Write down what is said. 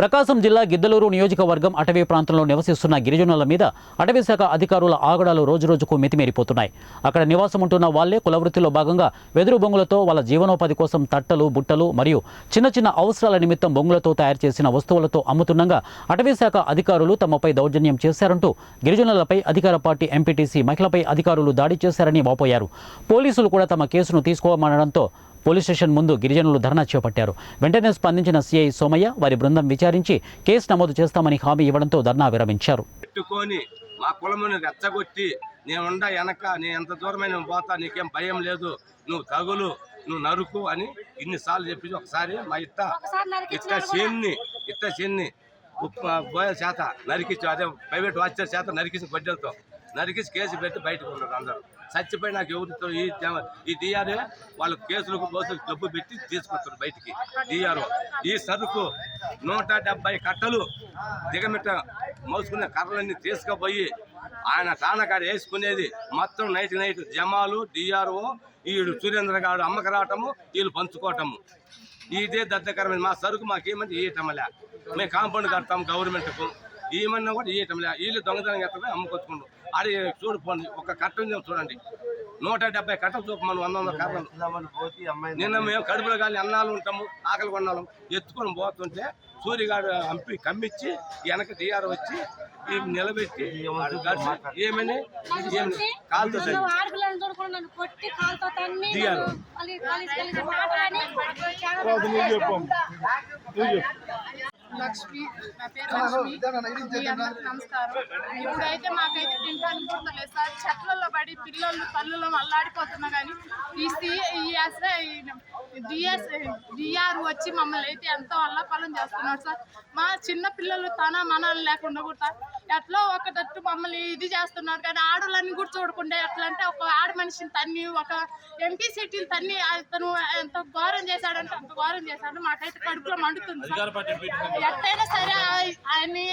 ప్రకాశం జిల్లా గిద్దలూరు నియోజకవర్గం అటవీ ప్రాంతంలో నివసిస్తున్న గిరిజనుల మీద అటవీ శాఖ అధికారుల ఆగడాలు రోజురోజుకు మితిమీరిపోతున్నాయి. అక్కడ నివాసం ఉంటున్న వాళ్లే కులవృత్తిలో భాగంగా వెదురు బొంగులతో వాళ్ళ జీవనోపాధి కోసం తట్టలు, బుట్టలు మరియు చిన్న చిన్న అవసరాల నిమిత్తం బొంగులతో తయారు చేసిన వస్తువులతో అమ్ముతుండగా అటవీ శాఖ అధికారులు తమపై దౌర్జన్యం చేశారంటూ గిరిజనులపై అధికార పార్టీ ఎంపీటీసీ మహిళపై అధికారులు దాడి చేశారని వాపోయారు. పోలీసులు కూడా తమ కేసును తీసుకోమనడంతో పోలీస్ స్టేషన్ ముందు గిరిజనులు ధర్నా చేపట్టారు. వెంటనే స్పందించిన సిఐ సోమయ్య వారి బృందం విచారించి కేసు నమోదు చేస్తామని హామీ ఇవ్వడంతో ధర్నా విరమించారు. మా కులముని రెచ్చగొట్టి నేనుండా వెనక నేను ఎంత దూరమైన పోతా, నీకేం భయం లేదు, నువ్వు తగులు, నువ్వు నరుకు అని ఇన్నిసార్లు చెప్పి ఒకసారి మా ఇట్ట చేన్ని బోయల చేత నరికించు, అదే ప్రైవేట్ వాచర్ చేత నరికించి గొడ్డలతో నరికించి కేసు పెట్టి బయటకు ఉన్నారు. అందరూ చచ్చిపోయి నాకు ఎవరితో ఈ డిఆర్ఏ వాళ్ళ కేసులకు బోసులకు డబ్బు పెట్టి తీసుకొస్తారు బయటికి. డిఆర్ఓ ఈ సరుకు 170 కట్టలు దిగమిట్ట మోసుకునే కర్రలన్నీ తీసుకుపోయి ఆయన తానకాడ వేసుకునేది మొత్తం నైట్ జమాలు డిఆర్ఓ వీడు సురేంద్ర గారు అమ్మక రావటము, వీళ్ళు పంచుకోవటము. ఇదే దద్దకరమైన మా సరుకు మాకేమంటే ఇయటంలే. మేము కాంపౌండ్ కడతాము గవర్నమెంట్కు, ఏమన్నా కూడా ఇయటంలే. వీళ్ళు దొంగతనం ఎత్తమే అమ్ముకొచ్చుకుంటాం. అది చూడుకోండి, ఒక కట్ట చూడండి, 170 కట్టలు చూపు మనం 100 కర్రలు. నిన్న మేము కడుపులో కానీ అన్నాలు ఉంటాము, ఆకలి కొన్నాము, ఎత్తుకొని పోతుంటే సూర్యగాడు కమ్మిచ్చి వెనక డిఆర్ వచ్చి నిలబెట్టి ఏమని కాలుతో లక్ష్మి, నా పేరు లక్ష్మి. నమస్కారం. ఇప్పుడైతే మాకైతే తింటానికి కూడా లేదు సార్. చెట్లలో పడి పిల్లలు తల్లులు అల్లాడిపోతున్నా కానీ డిఆర్ వచ్చి మమ్మల్ని అయితే ఎంతో అల్లపాలం చేస్తున్నాడు సార్. మా చిన్న పిల్లలు తన మనాలు లేకుండా కూడా ఎట్లా ఒకటట్టు మమ్మల్ని ఇది చేస్తున్నారు. కానీ ఆడవాళ్ళని కూడా చూడకుండా ఎట్లా అంటే ఒక ఆడ మనిషిని తన్ని, ఒక ఎంపీ సీట్ని తన్ని అతను ఎంత ఘోరం చేశాడంటే అంత ఘోరం చేశాడు. మాకైతే కడుపులో మండుతుంది సార్. ఎట్టయినా సరే ఆయన్ని